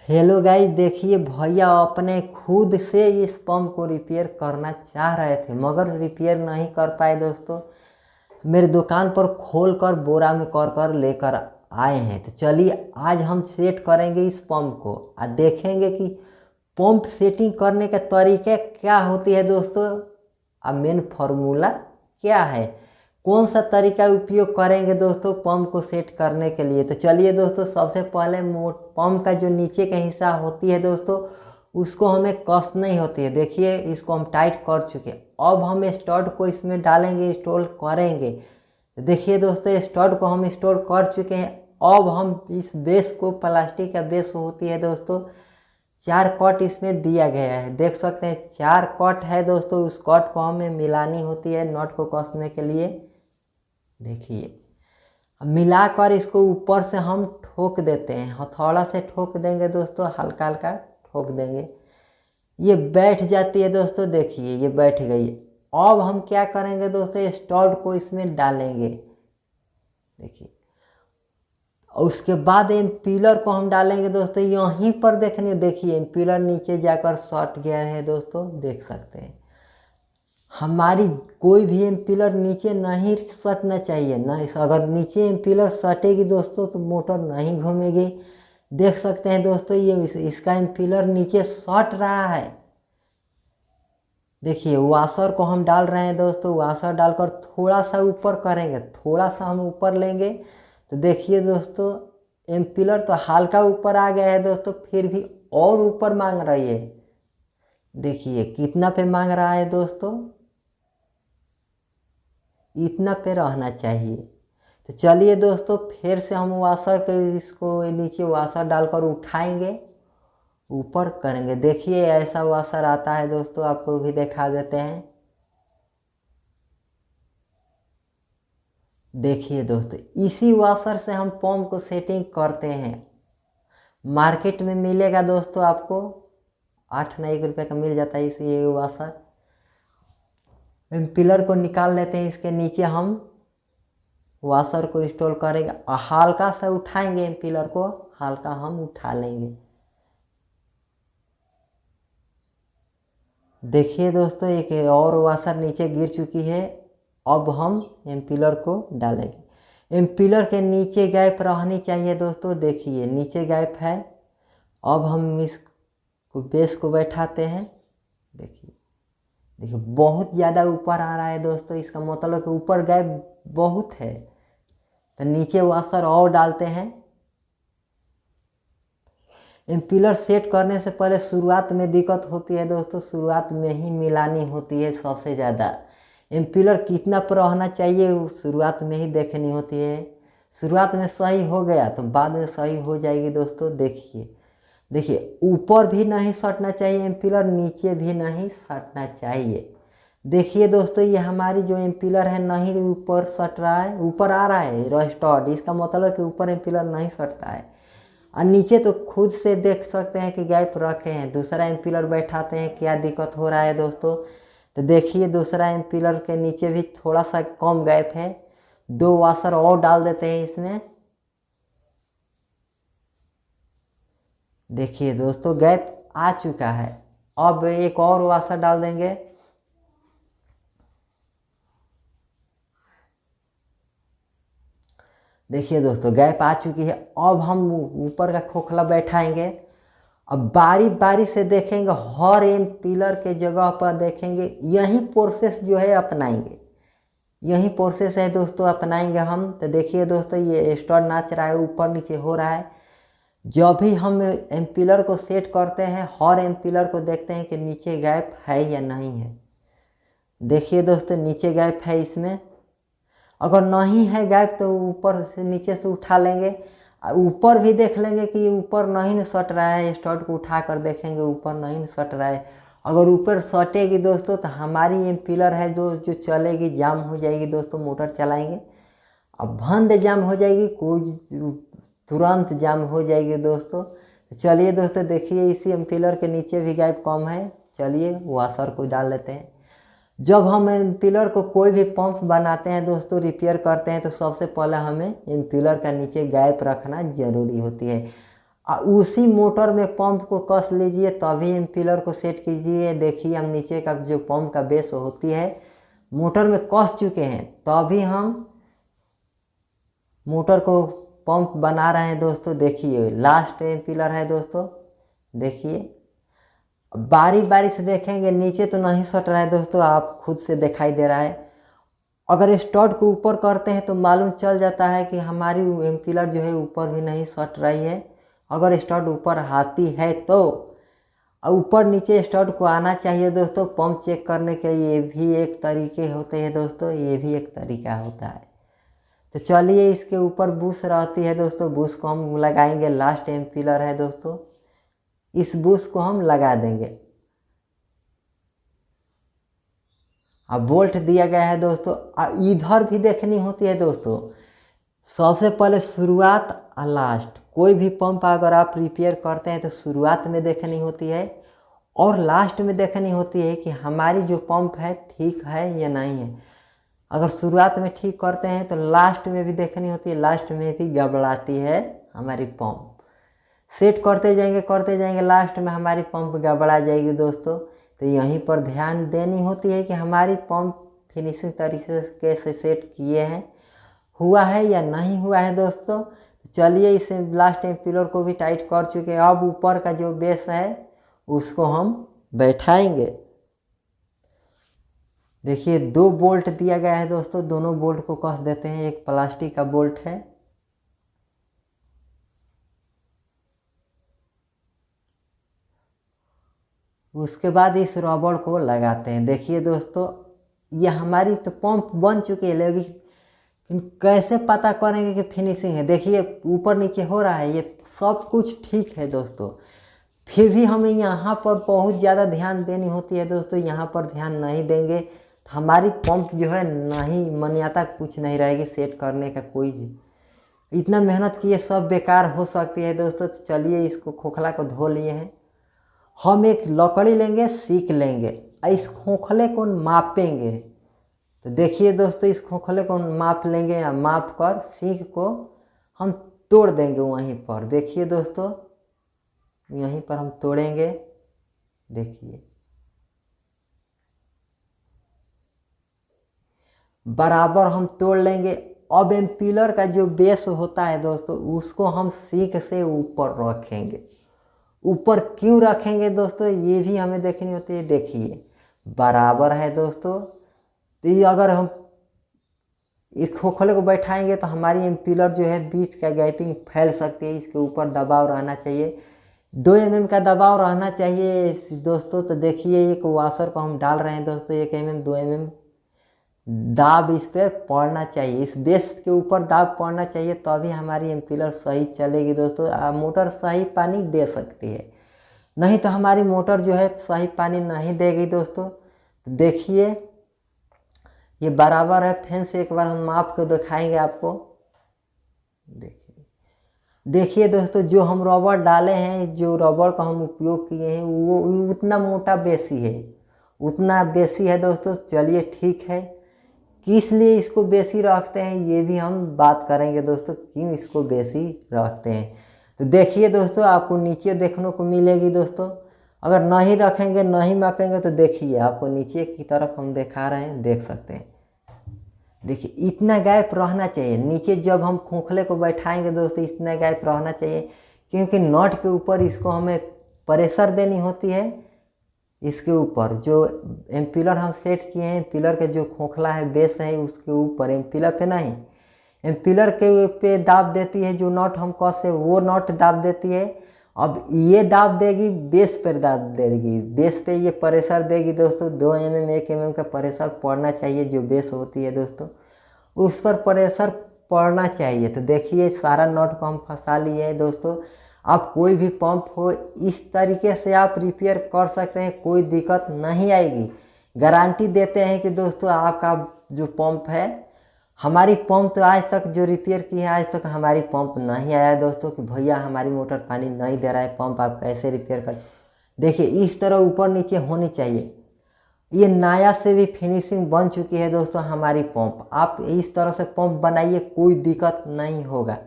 Hello guys, देखिए भैया अपने खुद से इस पंप को रिपेयर करना चाह रहे थे मगर रिपेयर नहीं कर पाए दोस्तों। मेरे दुकान पर खोल कर बोरा में कर कर लेकर आए हैं। तो चलिए आज हम सेट करेंगे इस पंप को और देखेंगे कि पंप सेटिंग करने के तरीके क्या होती है दोस्तों। और मेन फार्मूला क्या है, कौन सा तरीका उपयोग करेंगे दोस्तों पंप को सेट करने के लिए। तो चलिए दोस्तों, सबसे पहले पंप का जो नीचे का हिस्सा होती है दोस्तों उसको हमें कसनी होती है। देखिए इसको हम टाइट कर चुके हैं। अब हम स्टड को इसमें डालेंगे, इंस्टॉल करेंगे। देखिए दोस्तों, स्टड को हम इंस्टॉल कर चुके हैं। अब हम इस बेस को, प्लास्टिक का बेस होती है दोस्तों, 4 कट इसमें दिया गया है। देख सकते हैं 4 कट है दोस्तों। उस कट को हमें मिलानी होती है नट को कसने के लिए। देखिए अब मिलाकर इसको ऊपर से हम ठोक देते हैं, हथौड़ा से ठोक देंगे दोस्तों, हल्का हल्का ठोक देंगे। ये बैठ जाती है दोस्तों। देखिए ये बैठ गई। अब हम क्या करेंगे दोस्तों, स्टड को इसमें डालेंगे। देखिए उसके बाद पिलर को हम डालेंगे दोस्तों यहीं पर। देखिए पिलर नीचे जाकर सट गया है दोस्तों, देख सकते हैं। हमारी कोई भी पिलर नीचे नहीं सटना चाहिए ना। अगर नीचे पिलर सटेगी दोस्तों तो मोटर नहीं घूमेगी। देख सकते हैं दोस्तों, ये इसका पिलर नीचे सट रहा है। देखिए वाशर को हम डाल रहे हैं दोस्तों। वाशर डालकर थोड़ा सा ऊपर करेंगे, थोड़ा सा हम ऊपर लेंगे। तो देखिए दोस्तों, पिलर तो हल्का ऊपर आ गया है दोस्तों, फिर भी और ऊपर मांग रही है। देखिए कितना पे मांग रहा है दोस्तों, इतना पे रहना चाहिए। तो चलिए दोस्तों, फिर से हम वाशर के इसको नीचे वाशर डालकर उठाएंगे, ऊपर करेंगे। देखिए ऐसा वाशर आता है दोस्तों, आपको भी दिखा देते हैं। देखिए दोस्तों, इसी वाशर से हम पंप को सेटिंग करते हैं। मार्केट में मिलेगा दोस्तों आपको 8-9 रुपये का मिल जाता है इस ये वाशर। पिलर को निकाल लेते हैं। इसके नीचे हम वाशर को इंस्टॉल करेंगे और हल्का सा उठाएंगे। पिलर को हल्का हम उठा लेंगे। देखिए दोस्तों, एक और वाशर नीचे गिर चुकी है। अब हम पिलर को डालेंगे। पिलर के नीचे गैप रहनी चाहिए दोस्तों। देखिए नीचे गैप है। अब हम इस बेस को बैठाते हैं। देखिए देखिए बहुत ज़्यादा ऊपर आ रहा है दोस्तों, इसका मतलब कि ऊपर गैप बहुत है। तो नीचे वाशर और डालते हैं। पिलर सेट करने से पहले शुरुआत में दिक्कत होती है दोस्तों, शुरुआत में ही मिलानी होती है सबसे ज़्यादा। पिलर कितना पर रहना चाहिए शुरुआत में ही देखनी होती है। शुरुआत में सही हो गया तो बाद में सही हो जाएगी दोस्तों। देखिए ऊपर भी नहीं सटना चाहिए पिलर, नीचे भी नहीं सटना चाहिए। देखिए दोस्तों, ये हमारी जो पिलर है नहीं ऊपर सट रहा है, ऊपर आ रहा है रस्टर्ड। इसका मतलब है कि ऊपर पिलर नहीं सटता है। और नीचे तो खुद से देख सकते हैं कि गैप रखे हैं। दूसरा पिलर बैठाते हैं, क्या दिक्कत हो रहा है दोस्तों। तो देखिए दूसरा पिलर के नीचे भी थोड़ा सा कम गैप है। 2 वाशर और डाल देते हैं इसमें। देखिए दोस्तों गैप आ चुका है। अब एक और वाशर डाल देंगे। देखिए दोस्तों गैप आ चुकी है। अब हम ऊपर का खोखला बैठाएंगे। अब बारी बारी से देखेंगे, हर पिलर के जगह पर देखेंगे। यही प्रोसेस जो है अपनाएंगे, यही प्रोसेस है दोस्तों, अपनाएंगे हम। तो देखिए दोस्तों, ये स्टड नाच रहा है, ऊपर नीचे हो रहा है। जब भी हम पिलर को सेट करते हैं, हर पिलर को देखते हैं कि नीचे गैप है या नहीं है। देखिए दोस्तों नीचे गैप है इसमें। अगर नहीं है गैप तो ऊपर से नीचे से उठा लेंगे। ऊपर भी देख लेंगे कि ऊपर नहीं सट रहा है। स्टड को उठा कर देखेंगे, ऊपर नहीं सट रहा है। अगर ऊपर सटेगी दोस्तों तो हमारी ये पिलर है जो चलेगी, जाम हो जाएगी दोस्तों। मोटर चलाएंगे अब बंद जाम हो जाएगी, कोई तुरंत जाम हो जाएगी दोस्तों। तो चलिए दोस्तों, देखिए इसी पिलर के नीचे भी गैप कम है। चलिए वाशर को डाल लेते हैं। जब हम पिलर को कोई भी पंप बनाते हैं दोस्तों, रिपेयर करते हैं, तो सबसे पहले हमें पिलर का नीचे गैप रखना जरूरी होती है। उसी मोटर में पंप को कस लीजिए, तभी इम्पीलर को सेट कीजिए। देखिए हम नीचे का जो पंप का बेस होती है मोटर में कस चुके हैं, तभी हम मोटर को पंप बना रहे हैं दोस्तों। देखिए लास्ट इम्पीलर है दोस्तों, देखिए बारी बारी से देखेंगे, नीचे तो नहीं सट रहा है दोस्तों, आप खुद से दिखाई दे रहा है। अगर स्टड को ऊपर करते हैं तो मालूम चल जाता है कि हमारी इम्पीलर जो है ऊपर भी नहीं सट रही है। अगर स्टड ऊपर आती है तो ऊपर नीचे स्टड को आना चाहिए दोस्तों। पंप चेक करने के ये भी एक तरीके होते हैं दोस्तों, ये भी एक तरीका होता है। तो चलिए इसके ऊपर बुश रहती है दोस्तों, बुश को हम लगाएंगे। लास्ट इम्पीलर है दोस्तों, इस बुश को हम लगा देंगे। अब बोल्ट दिया गया है दोस्तों। इधर भी देखनी होती है दोस्तों, सबसे पहले शुरुआत और लास्ट। कोई भी पंप अगर आप रिपेयर करते हैं तो शुरुआत में देखनी होती है और लास्ट में देखनी होती है कि हमारी जो पंप है ठीक है या नहीं है। अगर शुरुआत में ठीक करते हैं तो लास्ट में भी देखनी होती है, लास्ट में भी गड़बड़ाती है हमारी पंप। सेट करते जाएंगे, लास्ट में हमारी पंप गड़बड़ा जाएगी दोस्तों। तो यहीं पर ध्यान देनी होती है कि हमारी पंप फिनिशिंग तरीके से सेट किए हैं, हुआ है या नहीं हुआ है दोस्तों। तो चलिए इसे लास्ट इम्पीलर को भी टाइट कर चुके हैं। अब ऊपर का जो बेस है उसको हम बैठाएंगे। देखिए 2 बोल्ट दिया गया है दोस्तों, दोनों बोल्ट को कस देते हैं। एक प्लास्टिक का बोल्ट है, उसके बाद इस रबड़ को लगाते हैं। देखिए दोस्तों ये हमारी तो पंप बन चुकी है, लेकिन कैसे पता करेंगे कि फिनिशिंग है। देखिए ऊपर नीचे हो रहा है, ये सब कुछ ठीक है दोस्तों, फिर भी हमें यहाँ पर बहुत ज़्यादा ध्यान देनी होती है दोस्तों। यहाँ पर ध्यान नहीं देंगे तो हमारी पंप जो है नहीं मान्यता कुछ नहीं रहेगी सेट करने का। कोई इतना मेहनत किए सब बेकार हो सकती है दोस्तों। तो चलिए इसको खोखला को धो लिए हैं, हम एक लकड़ी लेंगे, सीख लेंगे, इस खोखले को मापेंगे। तो देखिए दोस्तों इस खोखले को माप लेंगे या माप कर सीख को हम तोड़ देंगे वहीं पर। देखिए दोस्तों यहीं पर हम तोड़ेंगे, देखिए बराबर हम तोड़ लेंगे। अब इम्पीलर का जो बेस होता है दोस्तों उसको हम सीख से ऊपर रखेंगे। ऊपर क्यों रखेंगे दोस्तों ये भी हमें देखनी होती है। देखिए बराबर है दोस्तों, तो ये अगर हम एक खोखले को बैठाएंगे तो हमारी इम्पीलर जो है बीच का गैपिंग फैल सकती है। इसके ऊपर दबाव रहना चाहिए, 2 mm का दबाव रहना चाहिए दोस्तों। तो देखिए एक वाशर को हम डाल रहे हैं दोस्तों, 1 mm 2 mm दाब इस पर पड़ना चाहिए, इस बेस के ऊपर दाब पड़ना चाहिए, तभी हमारी इम्पीलर सही चलेगी दोस्तों। मोटर सही पानी दे सकती है, नहीं तो हमारी मोटर जो है सही पानी नहीं देगी दोस्तों। तो देखिए ये बराबर है। फिर से एक बार हम माप को दिखाएंगे आपको। देखिए दोस्तों जो हम रबड़ डाले हैं, जो रबड़ का हम उपयोग किए हैं वो उतना मोटा बेसी है, उतना बेसी है दोस्तों। चलिए ठीक है, किस लिए इसको बेसी रखते हैं ये भी हम बात करेंगे दोस्तों, क्यों इसको बेसी रखते हैं। तो देखिए दोस्तों आपको नीचे देखने को मिलेगी दोस्तों, अगर नहीं रखेंगे नहीं मापेंगे तो देखिए आपको नीचे की तरफ हम दिखा रहे हैं, देख सकते हैं। देखिए इतना गैप रहना चाहिए नीचे, जब हम खोखले को बैठाएंगे दोस्तों इतना गैप रहना चाहिए, क्योंकि नट के ऊपर इसको हमें प्रेशर देनी होती है। इसके ऊपर जो इम्पीलर हम सेट किए हैं, इम्पीलर के जो खोखला है बेस है उसके ऊपर, इम्पीलर पे नहीं, इम्पीलर के पे दाब देती है जो नट हम कसे वो नट दाब देती है। अब ये दाब देगी बेस पर दाब देगी, बेस पे ये प्रेशर देगी दोस्तों। 2 mm 1 mm का प्रेशर पड़ना चाहिए, जो बेस होती है दोस्तों उस पर प्रेशर पड़ना चाहिए। तो देखिए सारा नट को हम फंसा लिए हैं दोस्तों। आप कोई भी पंप हो इस तरीके से आप रिपेयर कर सकते हैं, कोई दिक्कत नहीं आएगी। गारंटी देते हैं कि दोस्तों आपका जो पंप है, हमारी पंप तो आज तक जो रिपेयर की है आज तक हमारी पंप नहीं आया दोस्तों कि भैया हमारी मोटर पानी नहीं दे रहा है, पंप आप कैसे रिपेयर कर। देखिए इस तरह ऊपर नीचे होनी चाहिए। ये नया से भी फिनिशिंग बन चुकी है दोस्तों हमारी पंप। आप इस तरह से पंप बनाइए, कोई दिक्कत नहीं होगा।